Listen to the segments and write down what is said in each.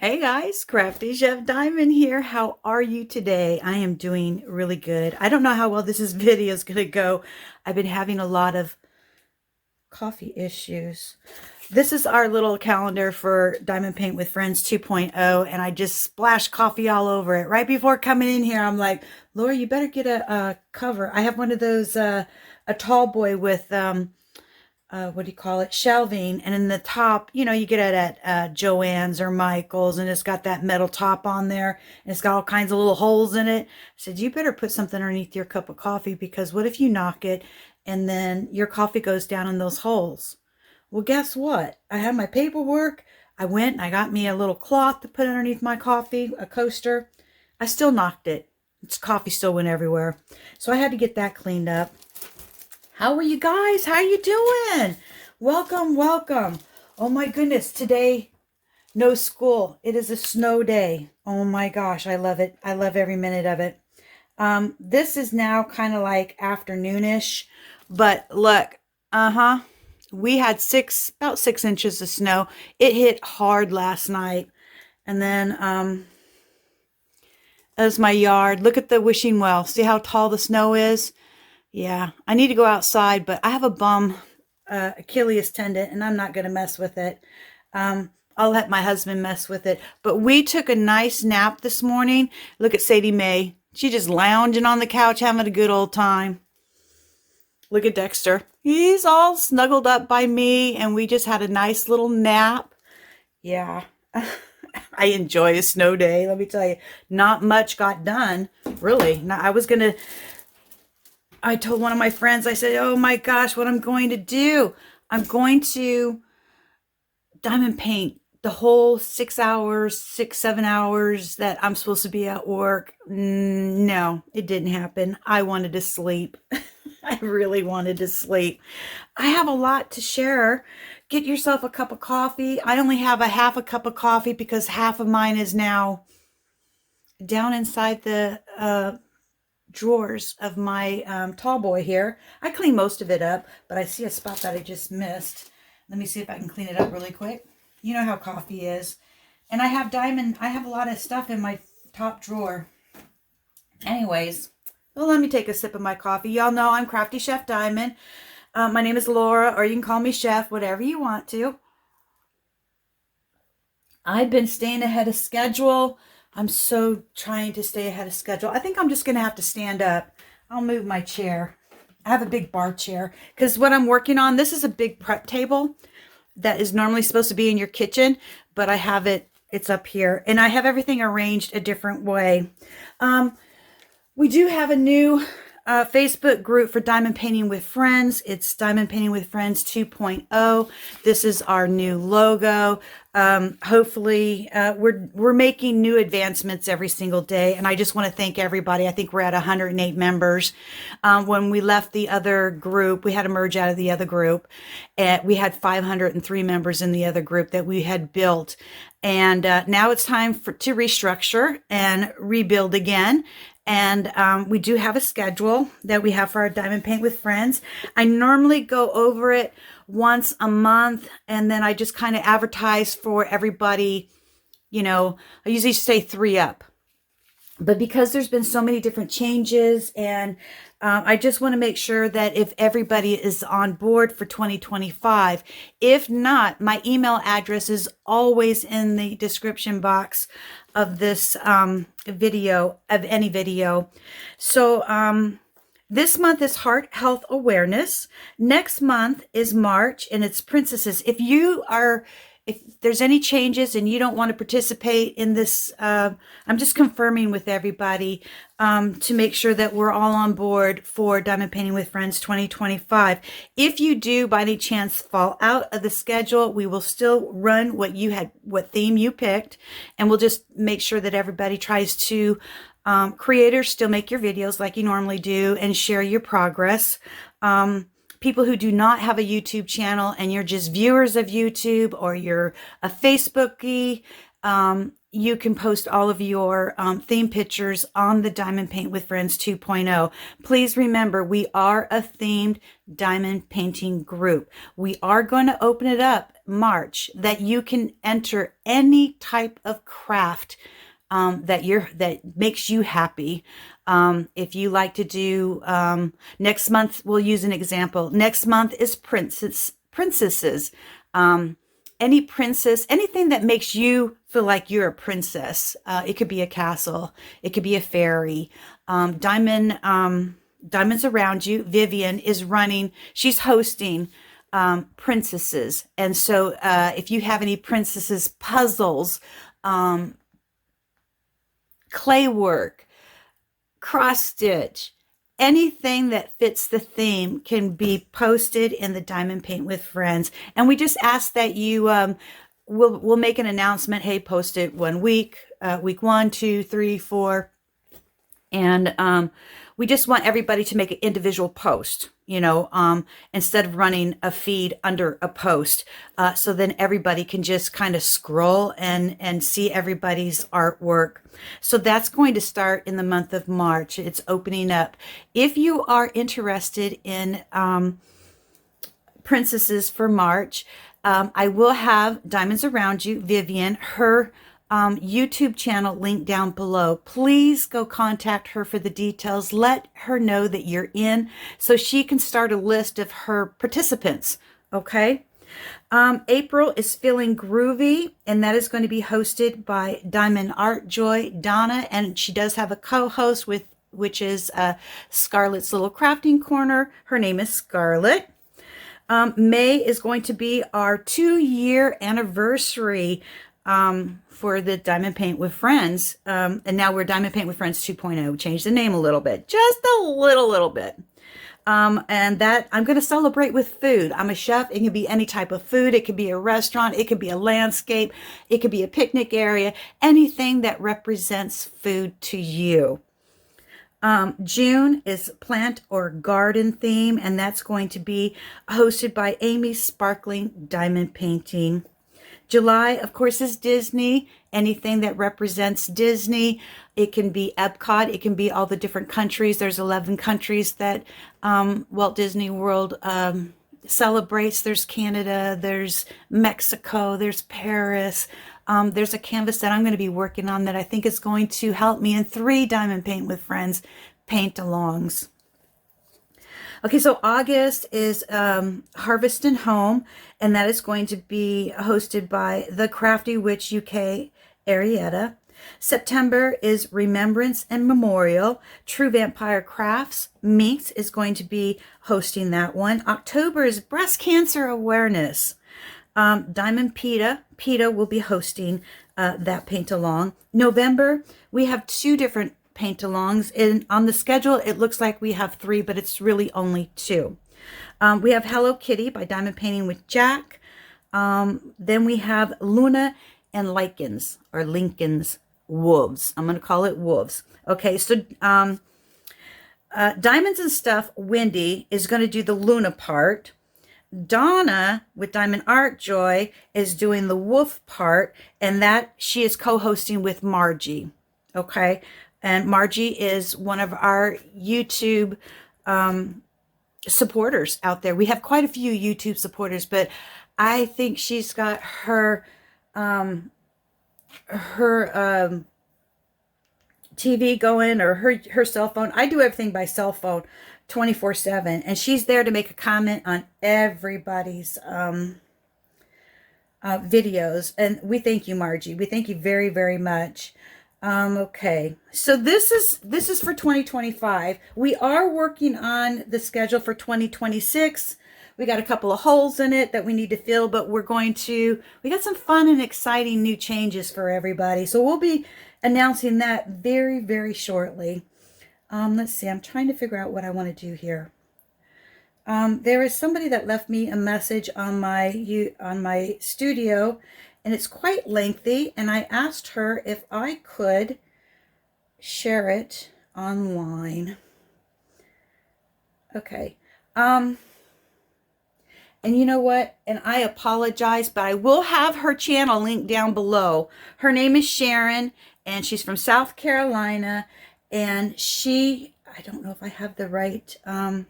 Hey guys, Crafty Chef Diamond here. How are you today? I am doing really good. I don't know how well this video is going to go. I've been having a lot of coffee issues. This is our little calendar for Diamond Paint with Friends 2.0, and I just splashed coffee all over it. Right before coming in here, I'm like, Laura, you better get a cover. I have one of those, a tall boy with, what do you call it, shelving, and in the top, you know, you get it at Joann's or Michael's, and it's got that metal top on there, and it's got all kinds of little holes in it. I said, you better put something underneath your cup of coffee, because what if you knock it and then your coffee goes down in those holes? Well, guess what? I had my paperwork. I went and I got me a little cloth to put underneath my coffee, a coaster. I still knocked it. Its coffee still went everywhere. So I had to get that cleaned up. How are you guys? How you doing? Welcome, welcome. Oh my goodness, today, no school. It is a snow day. Oh my gosh, I love it. I love every minute of it. This is now kind of like afternoonish, but look, we had about 6 inches of snow. It hit hard last night. And then, there's my yard. Look at the wishing well. See how tall the snow is? Yeah, I need to go outside, but I have a bum Achilles tendon, and I'm not going to mess with it. I'll let my husband mess with it. But we took a nice nap this morning. Look at Sadie Mae. She's just lounging on the couch, having a good old time. Look at Dexter. He's all snuggled up by me, and we just had a nice little nap. Yeah, I enjoy a snow day. Let me tell you, not much got done, really. Now, I told one of my friends, I said, oh my gosh, what I'm going to do. I'm going to diamond paint the whole 6 hours, 7 hours that I'm supposed to be at work. No, it didn't happen. I wanted to sleep. I really wanted to sleep. I have a lot to share. Get yourself a cup of coffee. I only have a half a cup of coffee because half of mine is now down inside the drawers of my tall boy here. I clean most of it up, but I see a spot that I just missed. Let me see if I can clean it up really quick. You know how coffee is. And I have a lot of stuff in my top drawer. Anyways, well, let me take a sip of my coffee. Y'all know I'm Crafty Chef Diamond. My name is Laura, or you can call me Chef, whatever you want to. I've been staying ahead of schedule. I'm so trying to stay ahead of schedule. I think I'm just going to have to stand up. I'll move my chair. I have a big bar chair because what I'm working on, this is a big prep table that is normally supposed to be in your kitchen, but I have it, it's up here, and I have everything arranged a different way. We do have a new Facebook group for Diamond Painting with Friends. It's Diamond Painting with Friends 2.0. This is our new logo. Hopefully, we're making new advancements every single day, and I just want to thank everybody. I think we're at 108 members. When we left the other group, we had to merge out of the other group, and we had 503 members in the other group that we had built. And now it's time to restructure and rebuild again. And we do have a schedule that we have for our Diamond Paint with Friends. I normally go over it once a month, and then I just kind of advertise for everybody. You know, I usually say 3 up. But because there's been so many different changes, and I just want to make sure that if everybody is on board for 2025, if not, my email address is always in the description box of this video, of any video. So this month is Heart Health Awareness. Next month is March, and it's Princesses. If there's any changes and you don't want to participate in this, I'm just confirming with everybody to make sure that we're all on board for Diamond Painting with Friends 2025. If you do by any chance fall out of the schedule, we will still run what theme you picked, and we'll just make sure that everybody tries to, creators, still make your videos like you normally do and share your progress. People who do not have a YouTube channel and you're just viewers of YouTube, or you're a Facebookie, you can post all of your theme pictures on the Diamond Paint with Friends 2.0. Please remember, we are a themed diamond painting group. We are going to open it up March, that you can enter any type of craft that makes you happy. If you like to do, next month, we'll use an example. Next month is princesses. Any princess, anything that makes you feel like you're a princess. It could be a castle. It could be a fairy. Diamonds Around You. Vivian is running. She's hosting princesses. And so if you have any princesses puzzles, clay work, cross stitch, anything that fits the theme can be posted in the Diamond Paint with Friends. And we just ask that you, we'll make an announcement. Hey, post it 1 week, week 1, 2, 3, 4. And we just want everybody to make an individual post, you know, instead of running a feed under a post. So then everybody can just kind of scroll and see everybody's artwork. So that's going to start in the month of March. It's opening up. If you are interested in princesses for March, I will have Diamonds Around You, Vivian, her YouTube channel linked down below. Please go contact her for the details. Let her know that you're in so she can start a list of her participants. Okay. April is Feeling Groovy, and that is going to be hosted by Diamond Art Joy, Donna, and she does have a co-host which is Scarlet's Little Crafting Corner. Her name is Scarlet. May is going to be our 2-year anniversary for the Diamond Paint with Friends. And now we're Diamond Paint with Friends 2.0. We changed the name a little bit, just a little bit. And that I'm going to celebrate with food. I'm a chef. It can be any type of food. It could be a restaurant. It could be a landscape. It could be a picnic area. Anything that represents food to you. June is Plant or Garden Theme, and that's going to be hosted by Amy's Sparkling Diamond Painting. July, of course, is Disney. Anything that represents Disney. It can be Epcot. It can be all the different countries. There's 11 countries that Walt Disney World celebrates. There's Canada. There's Mexico. There's Paris. There's a canvas that I'm going to be working on that I think is going to help me in 3 Diamond Paint with Friends paint-alongs. Okay, so August is Harvest and Home, and that is going to be hosted by the Crafty Witch UK, Arietta. September is Remembrance and Memorial. True Vampire Crafts, Minz is going to be hosting that one. October is Breast Cancer Awareness. Diamond Peta will be hosting that paint-along. November, we have 2 different paint-alongs. And on the schedule, it looks like we have 3, but it's really only 2. We have Hello Kitty by Diamond Painting with Jack. Then we have Luna and Lycans, or Lycans Wolves. I'm going to call it Wolves. Okay, so Diamonds and Stuff, Wendy, is going to do the Luna part. Donna with Diamond Art Joy is doing the wolf part, and that she is co-hosting with Margie. Okay, and Margie is one of our YouTube supporters out there. We have quite a few YouTube supporters, but I think she's got her TV going, or her cell phone. I do everything by cell phone 24/7, and she's there to make a comment on everybody's videos. And we thank you, Margie. We thank you very, very much. Okay, so this is for 2025. We are working on the schedule for 2026. We got a couple of holes in it that we need to fill, but we got some fun and exciting new changes for everybody. So we'll be announcing that very, very shortly. Let's see, I'm trying to figure out what I want to do here. There is somebody that left me a message on my studio, and it's quite lengthy, and I asked her if I could share it online. Okay. And you know what? And I apologize, but I will have her channel linked down below. Her name is Sharon, and she's from South Carolina. And she, I don't know if I have the right, oh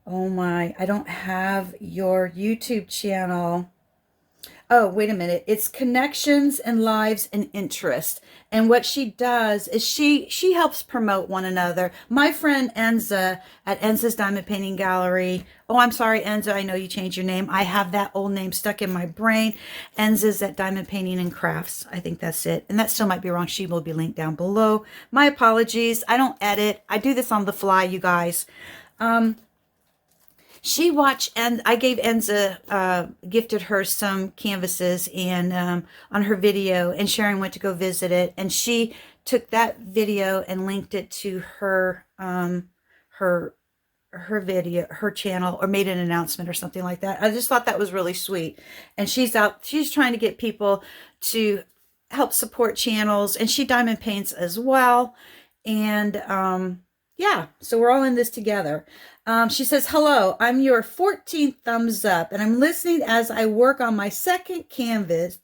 my, I don't have your YouTube channel. Oh, wait a minute. It's Connections and Lives and Interest. And what she does is she helps promote one another. My friend Enza at Enza's Diamond Painting Gallery. Oh, I'm sorry, Enza. I know you changed your name. I have that old name stuck in my brain. Enza's at Diamond Painting and Crafts. I think that's it. And that still might be wrong. She will be linked down below. My apologies. I don't edit. I do this on the fly, you guys. She watched, and I gave Enza, gifted her some canvases and on her video, and Sharon went to go visit it, and she took that video and linked it to her her video, her channel, or made an announcement or something like that. I just thought that was really sweet. And she's trying to get people to help support channels, and she diamond paints as well. And yeah, so we're all in this together. She says, hello, I'm your 14th thumbs up, and I'm listening as I work on my second canvas,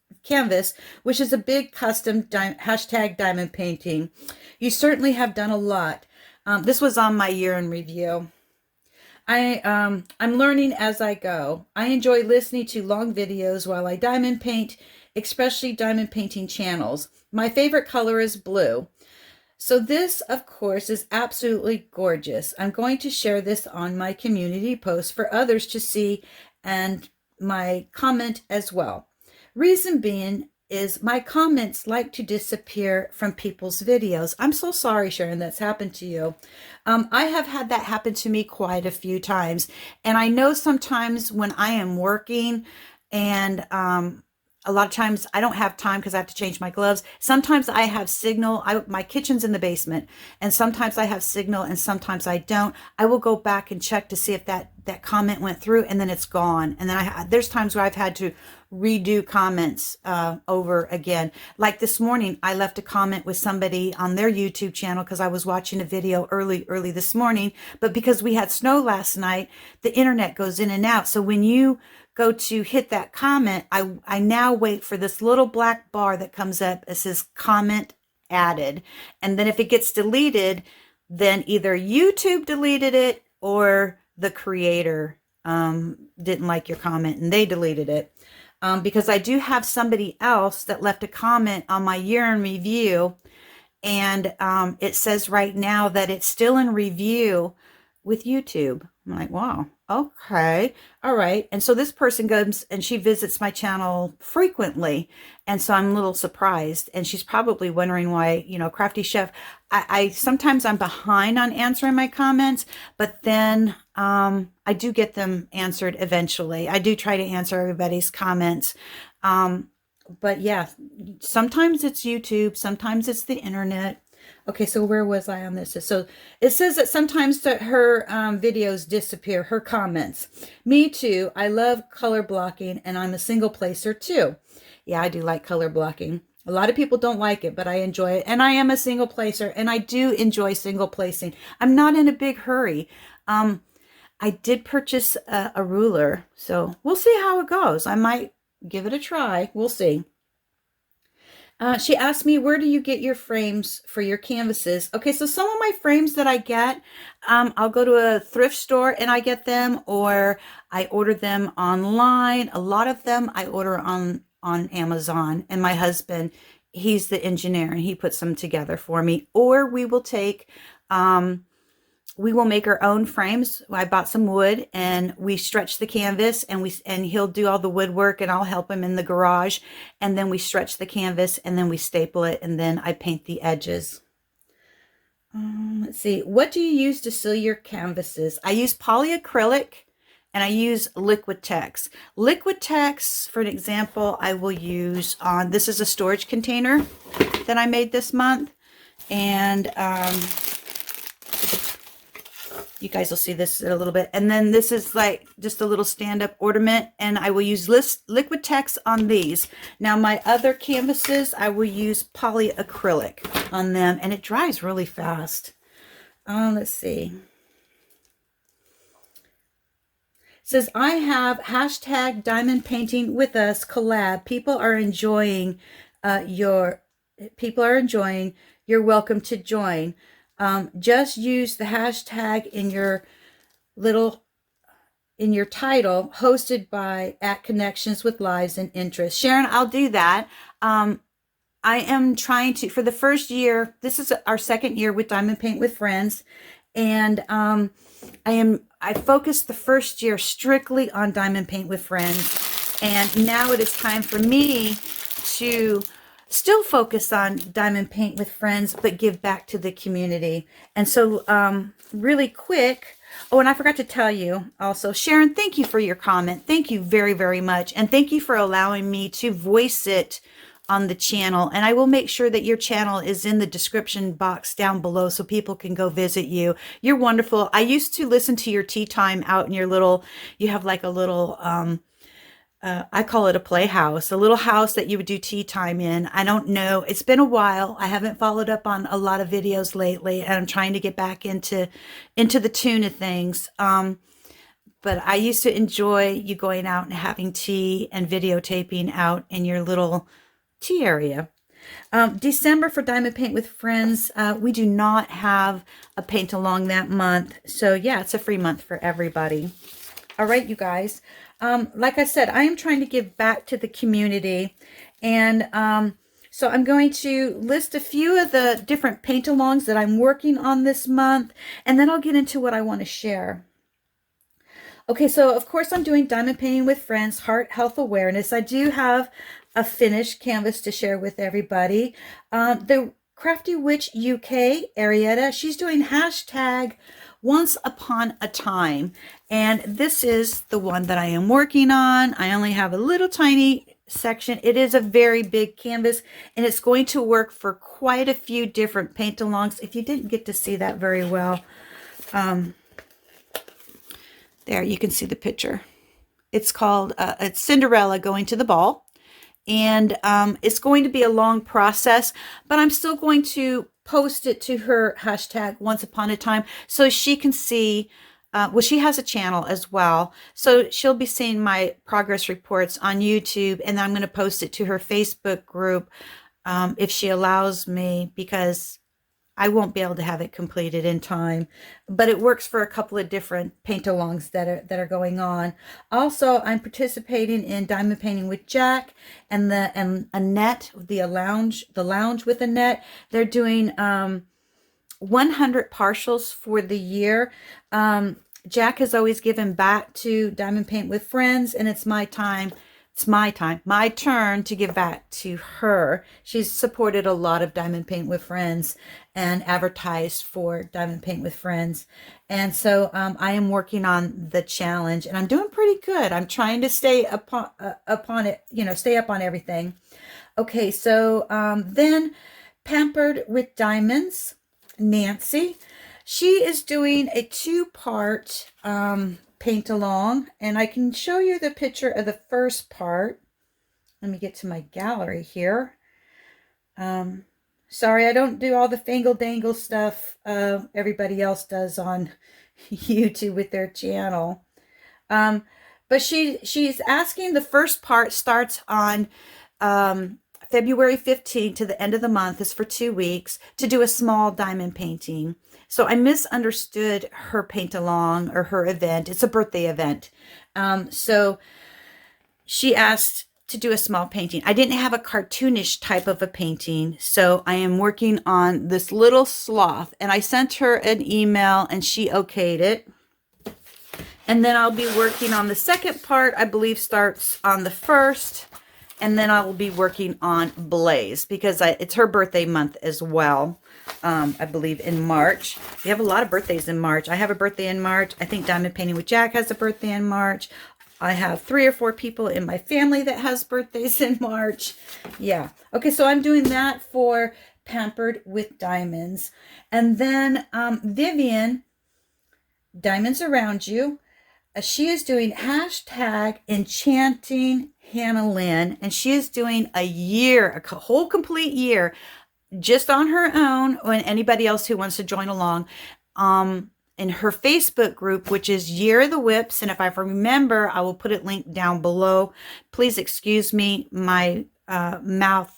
which is a big custom hashtag diamond painting. You certainly have done a lot. This was on my year in review. I'm learning as I go. I enjoy listening to long videos while I diamond paint, especially diamond painting channels. My favorite color is blue. So this, of course, is absolutely gorgeous. I'm going to share this on my community post for others to see and my comment as well. Reason being is my comments like to disappear from people's videos. I'm so sorry, Sharon, that's happened to you. I have had that happen to me quite a few times. And I know sometimes when I am working and a lot of times I don't have time because I have to change my gloves. Sometimes I have signal. My kitchen's in the basement, and sometimes I have signal and sometimes I don't. I will go back and check to see if that comment went through, and then it's gone. And then there's times where I've had to redo comments over again. Like this morning, I left a comment with somebody on their YouTube channel because I was watching a video early this morning. But because we had snow last night, the internet goes in and out. So when you go to hit that comment, I now wait for this little black bar that comes up. It says comment added. And then if it gets deleted, then either YouTube deleted it or the creator didn't like your comment and they deleted it. Because I do have somebody else that left a comment on my year in review, and it says right now that it's still in review with YouTube. I'm like, wow, okay, all right. And so this person goes and she visits my channel frequently, and so I'm a little surprised, and she's probably wondering why, you know, Crafty Chef, I sometimes I'm behind on answering my comments, but then I do get them answered eventually. I do try to answer everybody's comments. But yeah, sometimes it's YouTube, sometimes it's the internet. Okay, so where was I on this? So it says that sometimes that her videos disappear, her comments. Me too. I love color blocking, and I'm a single placer too. Yeah, I do like color blocking. A lot of people don't like it, but I enjoy it. And I am a single placer, and I do enjoy single placing. I'm not in a big hurry. I did purchase a ruler, so we'll see how it goes. I might give it a try. We'll see. She asked me, where do you get your frames for your canvases? Okay, so some of my frames that I get, I'll go to a thrift store and I get them, or I order them online. A lot of them I order on Amazon, and my husband, he's the engineer, and he puts them together for me. Or we will take, we will make our own frames. I bought some wood, and we stretch the canvas, and he'll do all the woodwork, and I'll help him in the garage. And then we stretch the canvas, and then we staple it, and then I paint the edges. Let's see. What do you use to seal your canvases? I use polyacrylic, and I use Liquitex. Liquitex, for an example, I will use on, this is a storage container that I made this month. And you guys will see this in a little bit. And then this is like just a little stand-up ornament, and I will use Liquitex on these. Now my other canvases, I will use polyacrylic on them, and it dries really fast. Let's see. says, I have hashtag diamond painting with us collab. People are enjoying you're welcome to join. Just use the hashtag in your title, hosted by at Connections with Lives and Interests. Sharon, I'll do that. I am trying to, for the first year, this is our second year with Diamond Paint with Friends. And I focused the first year strictly on Diamond Paint with Friends. And now it is time for me to still focus on Diamond Paint with Friends, but give back to the community. And so really quick, oh, and I forgot to tell you also, Sharon, thank you for your comment. Thank you very, very much. And thank you for allowing me to voice it on the channel. And I will make sure that your channel is in the description box down below so people can go visit you. You're wonderful. I used to listen to your tea time out in your little, you have like a little, I call it a playhouse, a little house that you would do tea time in. I don't know. It's been a while. I haven't followed up on a lot of videos lately, and I'm trying to get back into the tune of things. But I used to enjoy you going out and having tea and videotaping out in your little tea area. December for Diamond Paint with Friends, we do not have a paint along that month. So yeah, it's a free month for everybody. All right, you guys. Like I said, I am trying to give back to the community. And so I'm going to list a few of the different paint-alongs that I'm working on this month. And then I'll get into what I want to share. Okay, so of course I'm doing Diamond Painting with Friends, Heart Health Awareness. I do have a finished canvas to share with everybody. The Crafty Witch UK, Arietta, she's doing hashtag Once Upon a Time. And this is the one that I am working on. I only have a little tiny section. It is a very big canvas, and it's going to work for quite a few different paint-alongs. If you didn't get to see that very well, there you can see the picture. It's called, it's Cinderella Going to the Ball. And it's going to be a long process, but I'm still going to post it to her hashtag Once Upon a Time so she can see, well, she has a channel as well. So she'll be seeing my progress reports on YouTube, and then I'm going to post it to her Facebook group if she allows me, because I won't be able to have it completed in time, but it works for a couple of different paint-alongs that are going on. Also, I'm participating in Diamond Painting with Jack and Annette, the lounge with Annette. They're doing 100 partials for the year. Jack has always given back to Diamond Paint with Friends, and it's my time. It's my turn to give back to her. She's supported a lot of Diamond Paint with Friends and advertised for Diamond Paint with Friends. And so I am working on the challenge, and I'm doing pretty good. I'm trying to stay upon it, stay up on everything. Okay, so then Pampered with Diamonds, Nancy. She is doing a 2-part paint along, and I can show you the picture of the first part. Let me get to my gallery here. Sorry, I don't do all the fangle dangle stuff everybody else does on YouTube with their channel. But she's asking, the first part starts on February 15th to the end of the month, is for 2 weeks, to do a small diamond painting. So I misunderstood her paint along, or her event. It's a birthday event. So she asked to do a small painting. I didn't have a cartoonish type of a painting, so I am working on this little sloth, and I sent her an email and she okayed it. And then I'll be working on the second part, I believe starts on the 1st. And then I will be working on Blaze, because it's her birthday month as well. I believe in March. We have a lot of birthdays in March. I have a birthday in March. I think Diamond Painting with Jack has a birthday in March. I have 3 or 4 people in my family that has birthdays in March. Yeah. Okay, so I'm doing that for Pampered with Diamonds. And then Vivian, Diamonds Around You. She is doing hashtag Enchanting Hannah Lynn, and she is doing a whole complete year, just on her own, and anybody else who wants to join along. in her Facebook group, which is Year of the WIPS. And if I remember, I will put it linked down below. Please excuse me, my mouth,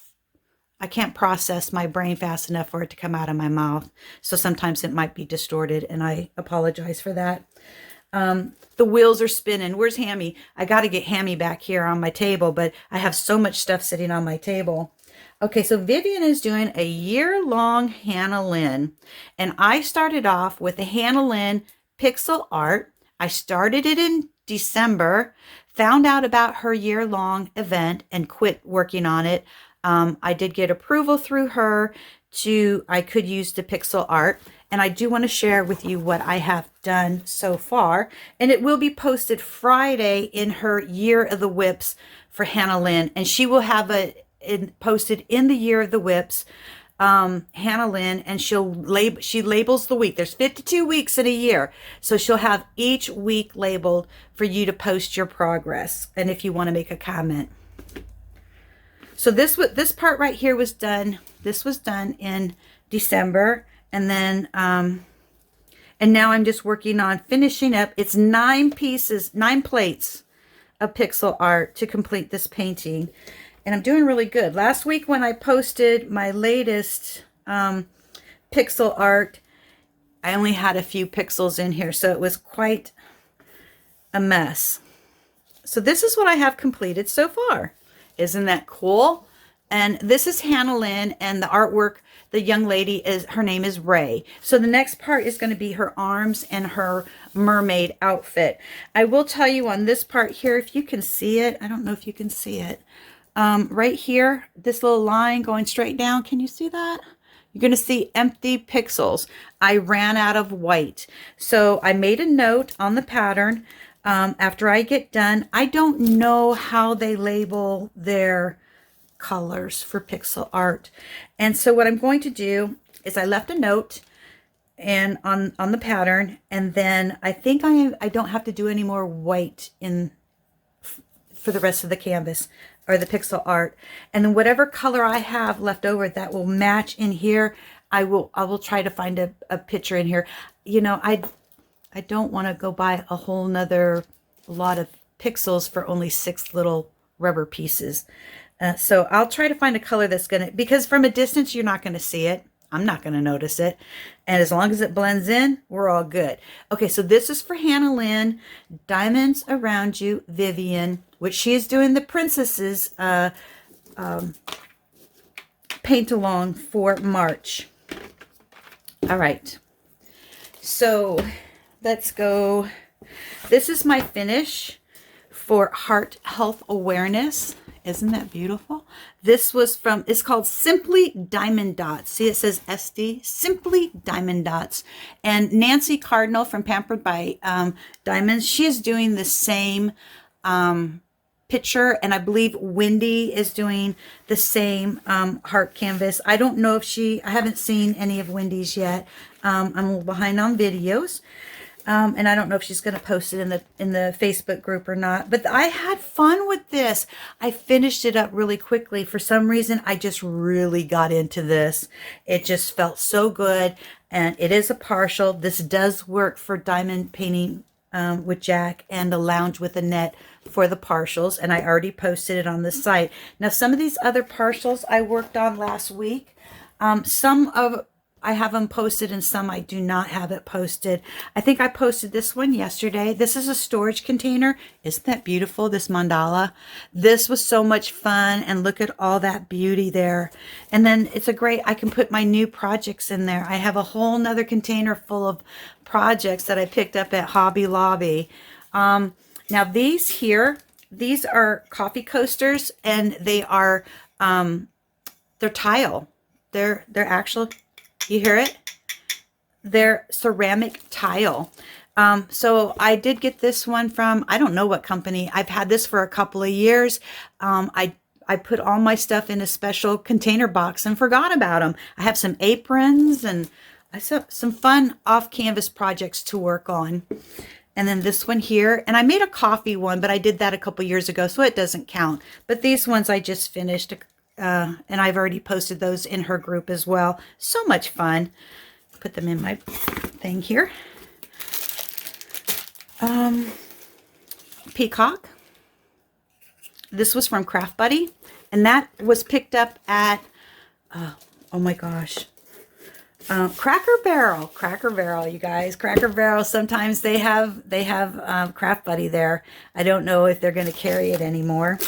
I can't process my brain fast enough for it to come out of my mouth. So sometimes it might be distorted, and I apologize for that. The wheels are spinning. Where's Hammy? I got to get Hammy back here on my table, but I have so much stuff sitting on my table. Okay, so Vivian is doing a year-long Hannah Lynn, and I started off with a Hannah Lynn pixel art. I started it in December, found out about her year-long event, and quit working on it. I did get approval through her I could use the pixel art, and I do want to share with you what I have done so far, and it will be posted Friday in her Year of the WIPS for Hannah Lynn, and she will have it posted in the Year of the WIPS, Hannah Lynn, and she labels the week. There's 52 weeks in a year, so she'll have each week labeled for you to post your progress, and if you want to make a comment. So this part right here was done. This was done in December, and then and now I'm just working on finishing up. It's 9 plates of pixel art to complete this painting, and I'm doing really good. Last week when I posted my latest pixel art, I only had a few pixels in here, so it was quite a mess. So this is what I have completed so far. Isn't that cool? And this is Hannah Lynn, and the artwork, the young lady, her name is Ray. So the next part is going to be her arms and her mermaid outfit. I will tell you on this part here, if you can see it, I don't know if you can see it. Right here, this little line going straight down, can you see that? You're going to see empty pixels. I ran out of white. So I made a note on the pattern. After I get done, I don't know how they label their colors for pixel art. And so what I'm going to do is I left a note and on the pattern, and then I think I don't have to do any more white for the rest of the canvas or the pixel art. And then whatever color I have left over that will match in here, I will try to find a picture in here. You know, I don't want to go buy a whole nother lot of pixels for only 6 little rubber pieces. So I'll try to find a color that's going to, because from a distance, you're not going to see it. I'm not going to notice it. And as long as it blends in, we're all good. Okay, so this is for Hannah Lynn, Diamonds Around You, Vivian, which she is doing the princesses paint along for March. All right. So let's go. This is my finish for Heart Health Awareness. Isn't that beautiful? This was from, it's called Simply Diamond Dots. See, it says SD, Simply Diamond Dots. And Nancy Cardinal from Pampered by Diamonds, she is doing the same picture. And I believe Wendy is doing the same heart canvas. I don't know if I haven't seen any of Wendy's yet. I'm a little behind on videos. And I don't know if she's going to post it in the Facebook group or not, but I had fun with this. I finished it up really quickly. For some reason, I just really got into this. It just felt so good. And it is a partial. This does work for diamond painting with Jack and the lounge with Annette for the partials. And I already posted it on the site. Now, some of these other partials I worked on last week. I have them posted and some I do not have it posted. I think I posted this one yesterday. This is a storage container. Isn't that beautiful, this mandala? This was so much fun, and look at all that beauty there. And then it's I can put my new projects in there. I have a whole nother container full of projects that I picked up at Hobby Lobby. Now these here, these are coffee coasters, and they are, they're tile. They're actual. You hear it? They're ceramic tile. So I did get this one from, I don't know what company. I've had this for a couple of years. I put all my stuff in a special container box and forgot about them. I have some aprons and I have some fun off-canvas projects to work on. And then this one here, and I made a coffee one, but I did that a couple years ago, so it doesn't count. But these ones I just finished. And I've already posted those in her group as well. So much fun. Put them in my thing here. Peacock. This was from Craft Buddy, and that was picked up at, oh my gosh, Cracker Barrel, you guys. Cracker Barrel, sometimes they have Craft Buddy there. I don't know if they're going to carry it anymore.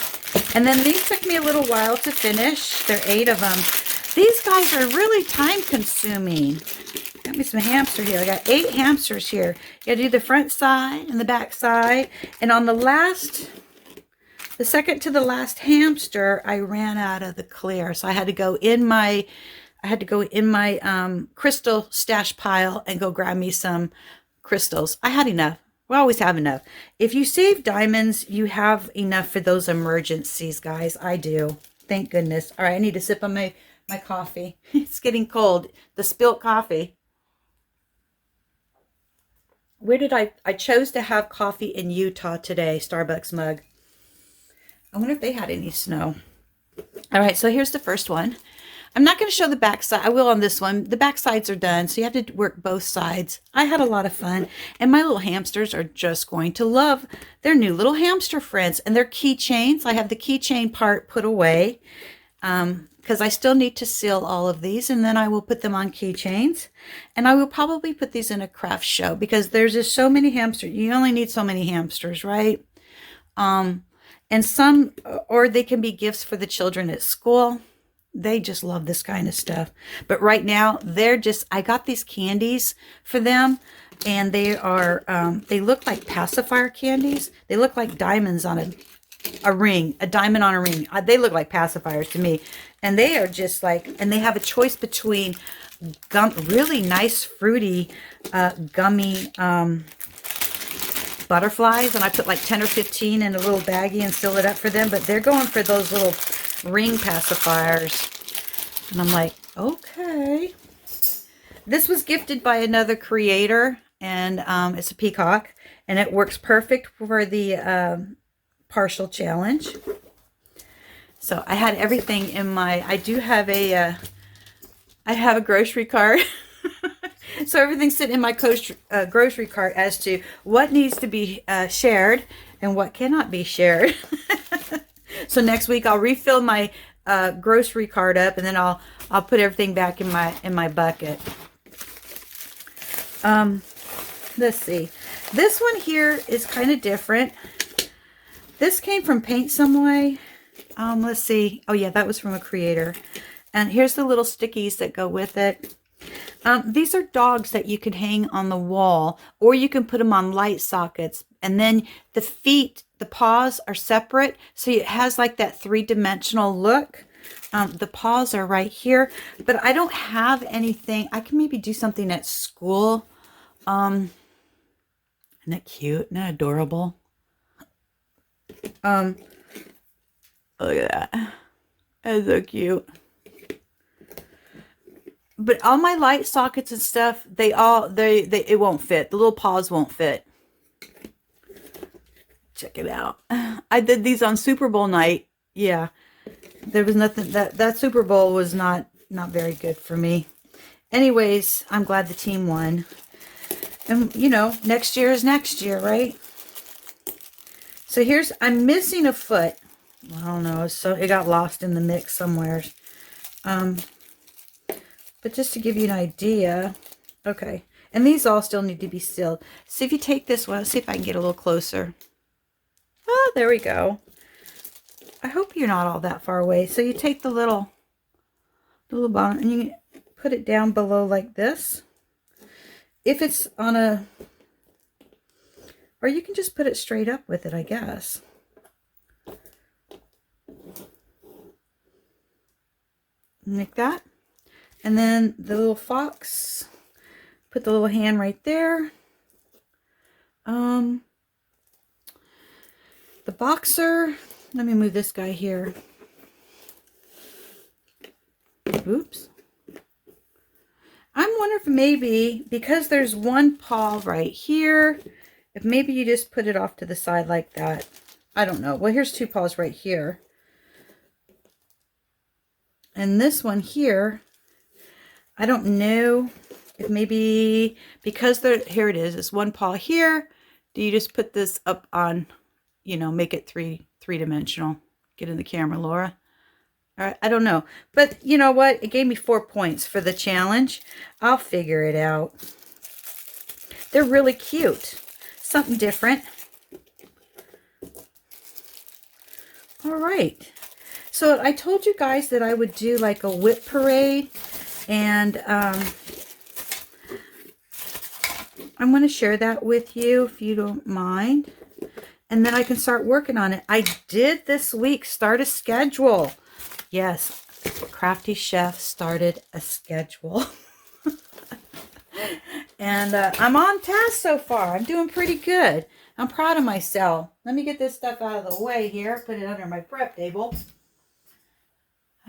And then these took me a little while to finish. There are 8 of them. These guys are really time consuming. Got me some hamster here. I got 8 hamsters here. You got to do the front side and the back side. And on the second to the last hamster, I ran out of the clear. So I had to go in my crystal stash pile and go grab me some crystals. I had enough. We always have enough. If you save diamonds, you have enough for those emergencies, guys. I do. Thank goodness. All right, I need to sip on my coffee. It's getting cold. The spilt coffee. Where did I chose to have coffee in Utah today, Starbucks mug. I wonder if they had any snow. All right, so here's the first one. I'm not going to show the back side. I will on this one. The back sides are done, so you have to work both sides. I had a lot of fun, and my little hamsters are just going to love their new little hamster friends and their keychains. I have the keychain part put away because I still need to seal all of these, and then I will put them on keychains. And I will probably put these in a craft show because there's just so many hamsters. You only need so many hamsters, right? And some, or they can be gifts for the children at school. They just love this kind of stuff. But right now, they're just, I got these candies for them, and they are, they look like pacifier candies. They look like diamonds on a ring, a diamond on a ring. They look like pacifiers to me. And they are just like, and they have a choice between really nice, fruity, gummy butterflies. And I put like 10 or 15 in a little baggie and seal it up for them. But they're going for those little ring pacifiers. And I'm like, okay. This was gifted by another creator, and it's a peacock, and it works perfect for the partial challenge. So I had everything in my, I have a grocery cart. So everything's sitting in my grocery cart as to what needs to be shared and what cannot be shared. So next week I'll refill my grocery cart up, and then I'll put everything back in my bucket. Let's see. This one here is kind of different. This came from Paint Some Way. Let's see. Oh yeah, that was from a creator. And here's the little stickies that go with it. These are dogs that you can hang on the wall, or you can put them on light sockets. And then the feet, the paws are separate, so it has like that 3-dimensional look. The paws are right here, but I don't have anything. I can maybe do something at school. Isn't that cute? Isn't that adorable? Look at that. That's so cute. But all my light sockets and stuff, it won't fit. The little paws won't fit. Check it out. I did these on Super Bowl night. Yeah. There was nothing, that Super Bowl was not very good for me. Anyways, I'm glad the team won. And, you know, next year is next year, right? So I'm missing a foot. I don't know. So it got lost in the mix somewhere. But just to give you an idea, okay. And these all still need to be sealed. So if you take this one, let's see if I can get a little closer. Oh, there we go. I hope you're not all that far away. So you take the little bottom and you put it down below like this. If it's on a, or you can just put it straight up with it, I guess. Like that. And then the little fox, put the little hand right there. The boxer, let me move this guy here. Oops. I'm wondering if maybe, because there's one paw right here, if maybe you just put it off to the side like that. I don't know. Well, here's 2 paws right here. And this one here, I don't know if maybe, because here it is, it's 1 paw here Do you just put this up on, you know, make it three-dimensional? Get in the camera, Laura. All right, I don't know. But you know what? It gave me 4 points for the challenge. I'll figure it out. They're really cute. Something different. All right. So I told you guys that I would do like a whip parade. And I'm going to share that with you if you don't mind. And then I can start working on it. I did this week start a schedule. Yes, Crafty Chef started a schedule. And I'm on task so far. I'm doing pretty good. I'm proud of myself. Let me get this stuff out of the way here. Put it under my prep table.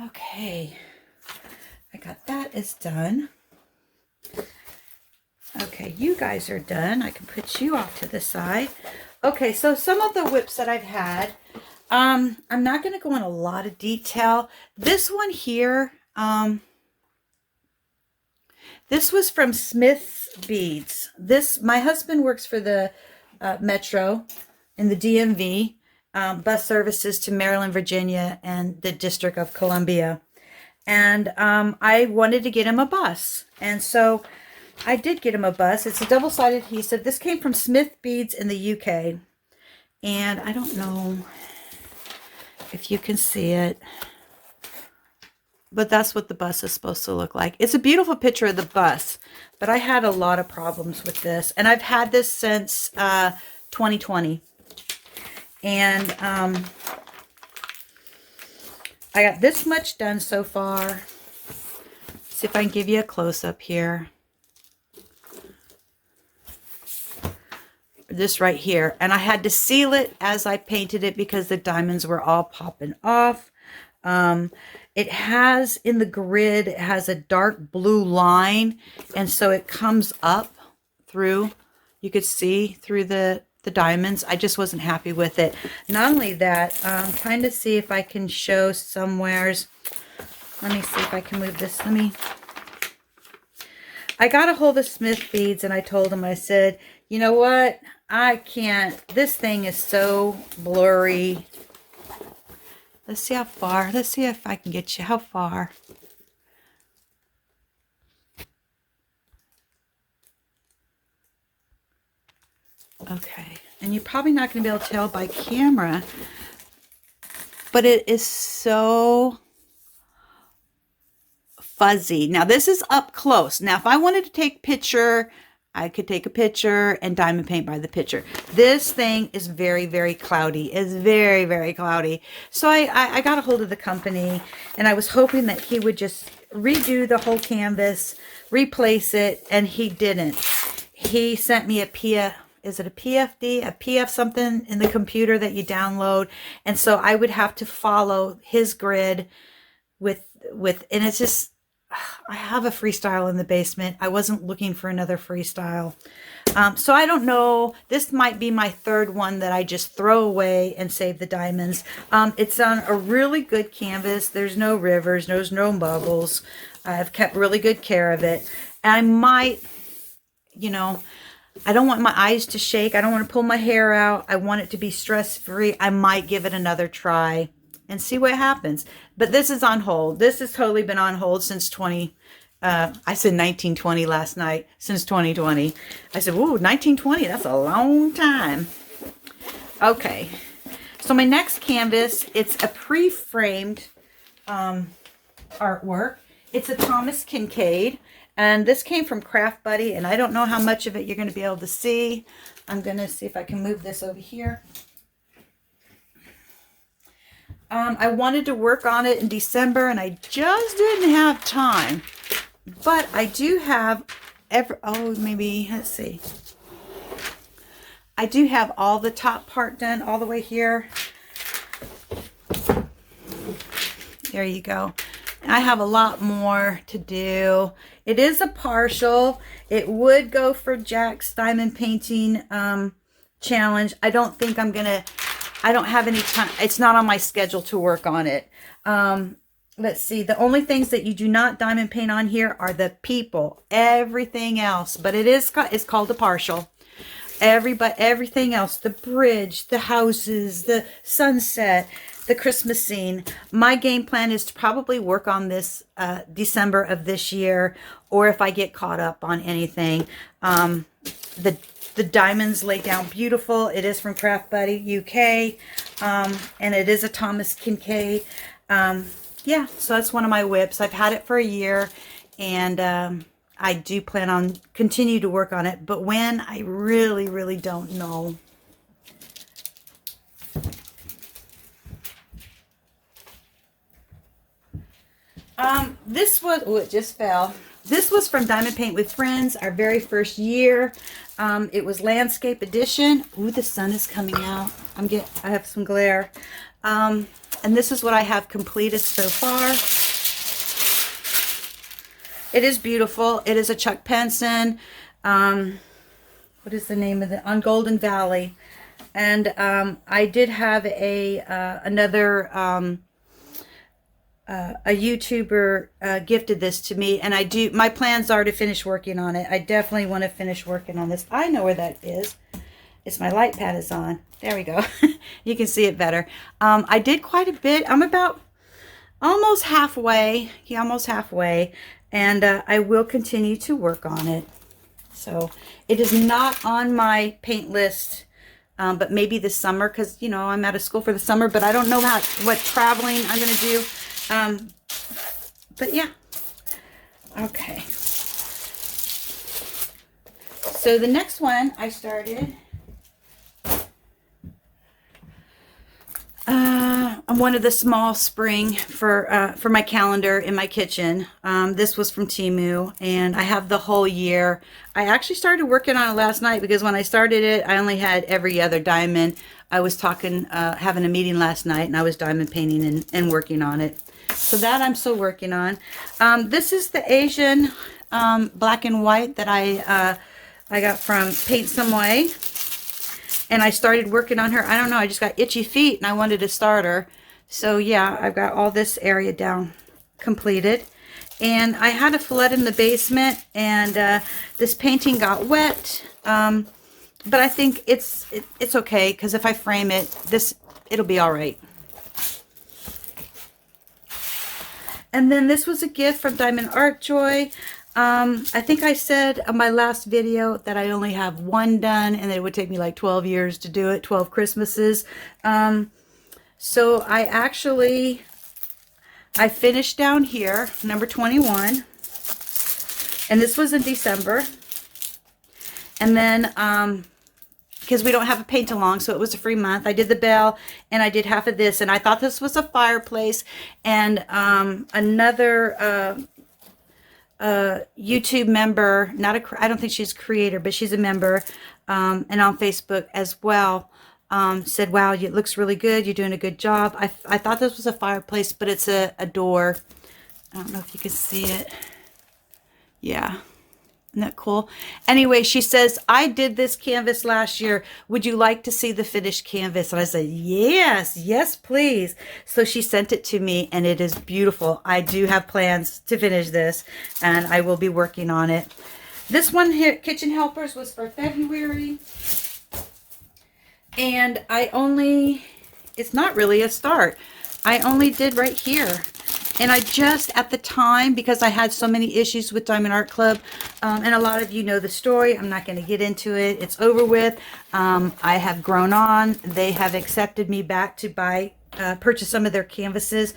Okay. I got that is done. Okay, you guys are done. I can put you off to the side. Okay, so some of the whips that I've had. I'm not going to go in a lot of detail. This one here, this was from Smith's Beads. My husband works for the Metro in the DMV, bus services to Maryland, Virginia, and the District of Columbia. And I wanted to get him a bus. And so I did get him a bus. It's a double-sided adhesive. This came from Smith Beads in the UK. And I don't know if you can see it, but that's what the bus is supposed to look like. It's a beautiful picture of the bus, but I had a lot of problems with this, and I've had this since 2020. And I got this much done so far. See if I can give you a close-up here. This right here, and I had to seal it as I painted it because the diamonds were all popping off. It has in the grid, it has a dark blue line, and so it comes up through, you could see through the diamonds. I just wasn't happy with it. Not only that, I'm trying to see if I can show somewheres. Let me see if I can move this. I got a hold of Smith Beads, and I told him, I said, you know what? I can't. This thing is so blurry. Let's see how far. Let's see if I can get you. How far? Okay. And you're probably not going to be able to tell by camera, but it is so fuzzy. Now, this is up close. Now, if I wanted to take a picture, I could take a picture and diamond paint by the picture. This thing is very, very cloudy. It's very, very cloudy. So I got a hold of the company, and I was hoping that he would just redo the whole canvas, replace it, and he didn't. He sent me a PF, is it a PFD? A PF something in the computer that you download. And so I would have to follow his grid with and it's just, I have a freestyle in the basement. I wasn't looking for another freestyle. So I don't know. This might be my third one that I just throw away and save the diamonds. It's on a really good canvas. There's no rivers. There's no bubbles. I've kept really good care of it. And I might, you know, I don't want my eyes to shake. I don't want to pull my hair out. I want it to be stress-free. I might give it another try and see what happens. But this is on hold. This has totally been on hold since I said 1920 last night, since 2020. I said, ooh, 1920, that's a long time. Okay, so my next canvas, it's a pre-framed artwork. It's a Thomas Kincaid, and this came from Craft Buddy, and I don't know how much of it you're going to be able to see. I'm going to see if I can move this over here. I wanted to work on it in December, and I just didn't have time. But I do have maybe, let's see. I do have all the top part done all the way here. There you go. I have a lot more to do. It is a partial. It would go for Jack's diamond painting challenge. I don't think I'm going to, I don't have any time. It's not on my schedule to work on it. Let's see. The only things that you do not diamond paint on here are the people. Everything else. But it's called a partial. everything else, the bridge, the houses, the sunset, the Christmas scene. My game plan is to probably work on this December of this year, or if I get caught up on anything. The diamonds lay down beautiful. It is from Craft Buddy UK, and it is a Thomas Kincaid. Yeah, so that's one of my WIPs. I've had it for a year, and I do plan on continue to work on it, but when, I really, really don't know. This was, oh, it just fell. This was from Diamond Paint with Friends, our very first year. It was Landscape Edition. Ooh, the sun is coming out. I have some glare. And this is what I have completed so far. It is beautiful. It is a Chuck Penson. What is the name of it? On Golden Valley. And I did have another a YouTuber gifted this to me, and my plans are to finish working on it. I definitely want to finish working on this. I know where that is. It's my light pad is on. There we go. You can see it better. I did quite a bit. I'm about almost halfway. Yeah, almost halfway. And I will continue to work on it. So it is not on my paint list, but maybe this summer, because, you know, I'm out of school for the summer, but I don't know what traveling I'm going to do. But yeah. Okay. So the next one I started, I wanted the small spring for my calendar in my kitchen. This was from Temu, and I have the whole year. I actually started working on it last night, because when I started it, I only had every other diamond. I was having a meeting last night, and I was diamond painting and working on it. So that I'm still working on. This is the Asian black and white that I got from Paint Some Way. And I started working on her. I don't know, I just got itchy feet and I wanted to start her. So yeah, I've got all this area down completed. And I had a flood in the basement, and this painting got wet. But I think it's okay, because if I frame it, it'll be all right. And then this was a gift from Diamond Art Joy. I think I said on my last video that I only have one done, and it would take me like 12 years to do it, 12 Christmases. So I finished down here, number 21, and this was in December. And then, because we don't have a paint along, so it was a free month, I did the bell, and I did half of this, and I thought this was a fireplace. And another YouTube member, I don't think she's a creator, but she's a member, and on Facebook as well, said, wow, it looks really good, you're doing a good job. I thought this was a fireplace, but it's a door. I don't know if you can see it. Yeah. Isn't that cool? Anyway, she says, I did this canvas last year. Would you like to see the finished canvas? And I said, yes, yes, please. So she sent it to me, and it is beautiful. I do have plans to finish this, and I will be working on it. This one here, Kitchen Helpers, was for February. And it's not really a start. I only did right here. And I just, at the time, because I had so many issues with Diamond Art Club, and a lot of you know the story, I'm not going to get into it. It's over with. I have grown on. They have accepted me back to purchase some of their canvases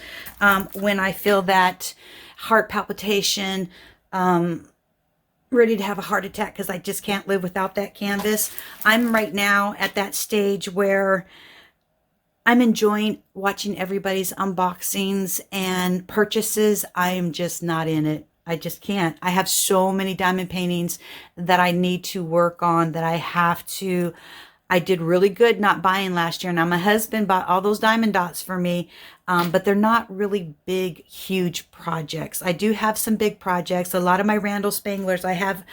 when I feel that heart palpitation, ready to have a heart attack, because I just can't live without that canvas. I'm right now at that stage where I'm enjoying watching everybody's unboxings and purchases. I'm just not in it. I just can't. I have so many diamond paintings that I need to work on, that I have to. I did really good not buying last year. Now, my husband bought all those diamond dots for me, but they're not really big, huge projects. I do have some big projects. A lot of my Randall Spanglers, I have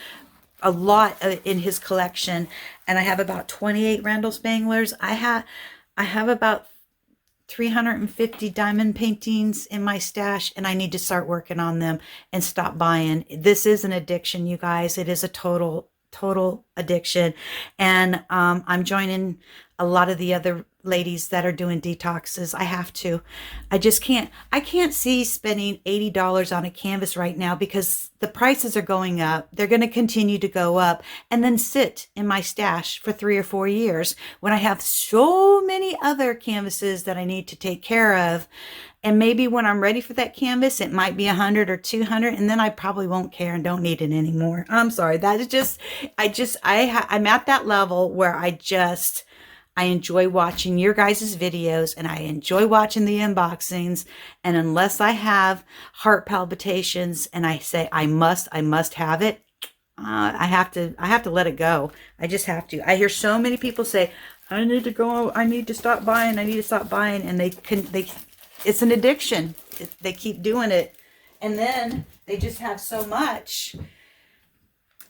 a lot in his collection, and I have about 28 Randall Spanglers. I have about 350 diamond paintings in my stash, and I need to start working on them and stop buying. This is an addiction, you guys. It is a total addiction. And I'm joining a lot of the other ladies that are doing detoxes. I have to. I can't see spending $80 on a canvas right now because the prices are going up. They're going to continue to go up and then sit in my stash for 3 or 4 years when I have so many other canvases that I need to take care of. And maybe when I'm ready for that canvas, it might be 100 or 200, and then I probably won't care and don't need it anymore. I'm sorry. That is just, I'm at that level where I enjoy watching your guys' videos and I enjoy watching the unboxings. And unless I have heart palpitations and I say, I must have it, I have to let it go. I just have to. I hear so many people say, I need to go, I need to stop buying, and it's an addiction. They keep doing it. And then they just have so much.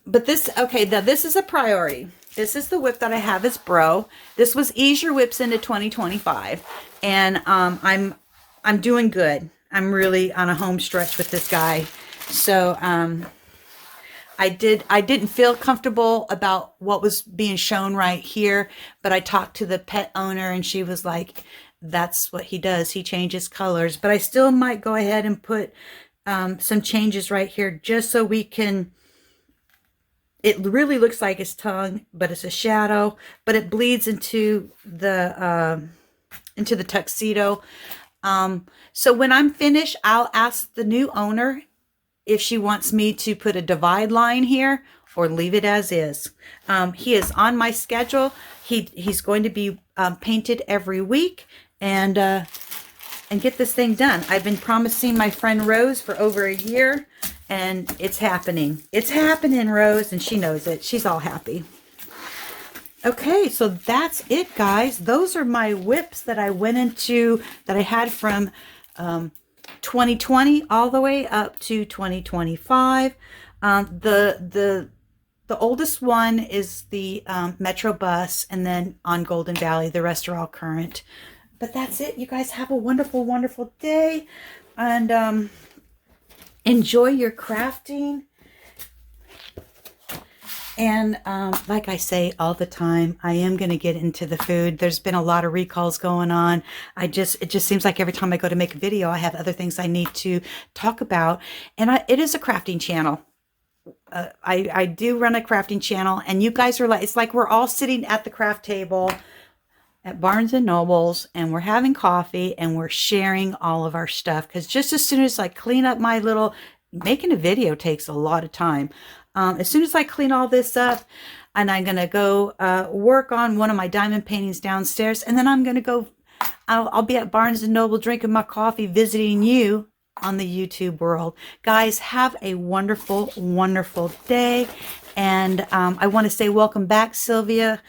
But this, okay, now this is a priority. This is the whip that I have as Bro. This was Ease Your Whips into 2025. And I'm doing good. I'm really on a home stretch with this guy. So I didn't feel comfortable about what was being shown right here, but I talked to the pet owner and she was like, that's what he does. He changes colors. But I still might go ahead and put some changes right here just so we can... It really looks like his tongue, but it's a shadow. But it bleeds into the tuxedo. So when I'm finished, I'll ask the new owner if she wants me to put a divide line here or leave it as is. He is on my schedule. He's going to be painted every week and get this thing done. I've been promising my friend Rose for over a year, and it's happening. It's happening, Rose, and she knows it. She's all happy. Okay, so that's it, guys. Those are my whips that I went into, that I had from 2020 all the way up to 2025. The oldest one is the Metro Bus, and then on Golden Valley, the rest are all current. But that's it. You guys have a wonderful, wonderful day. And enjoy your crafting. And like I say all the time, I am going to get into the food. There's been a lot of recalls going on. It just seems like every time I go to make a video, I have other things I need to talk about. And it is a crafting channel. I do run a crafting channel, and you guys are like, it's like we're all sitting at the craft table at Barnes and Nobles, and we're having coffee and we're sharing all of our stuff. Because just as soon as I clean up my making a video takes a lot of time. As soon as I clean all this up, and I'm going to go work on one of my diamond paintings downstairs, and then I'm going to go, I'll be at Barnes and Noble drinking my coffee, visiting you on the YouTube world. Guys, have a wonderful, wonderful day. And I want to say welcome back, Sylvia.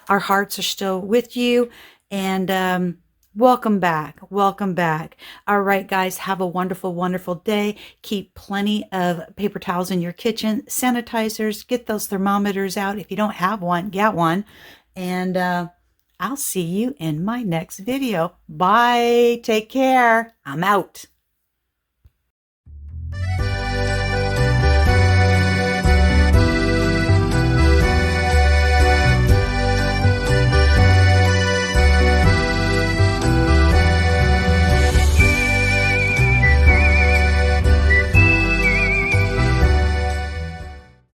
Our hearts are still with you, and welcome back. Welcome back. All right, guys, have a wonderful, wonderful day. Keep plenty of paper towels in your kitchen, sanitizers, get those thermometers out. If you don't have one, get one. And I'll see you in my next video. Bye. Take care. I'm out.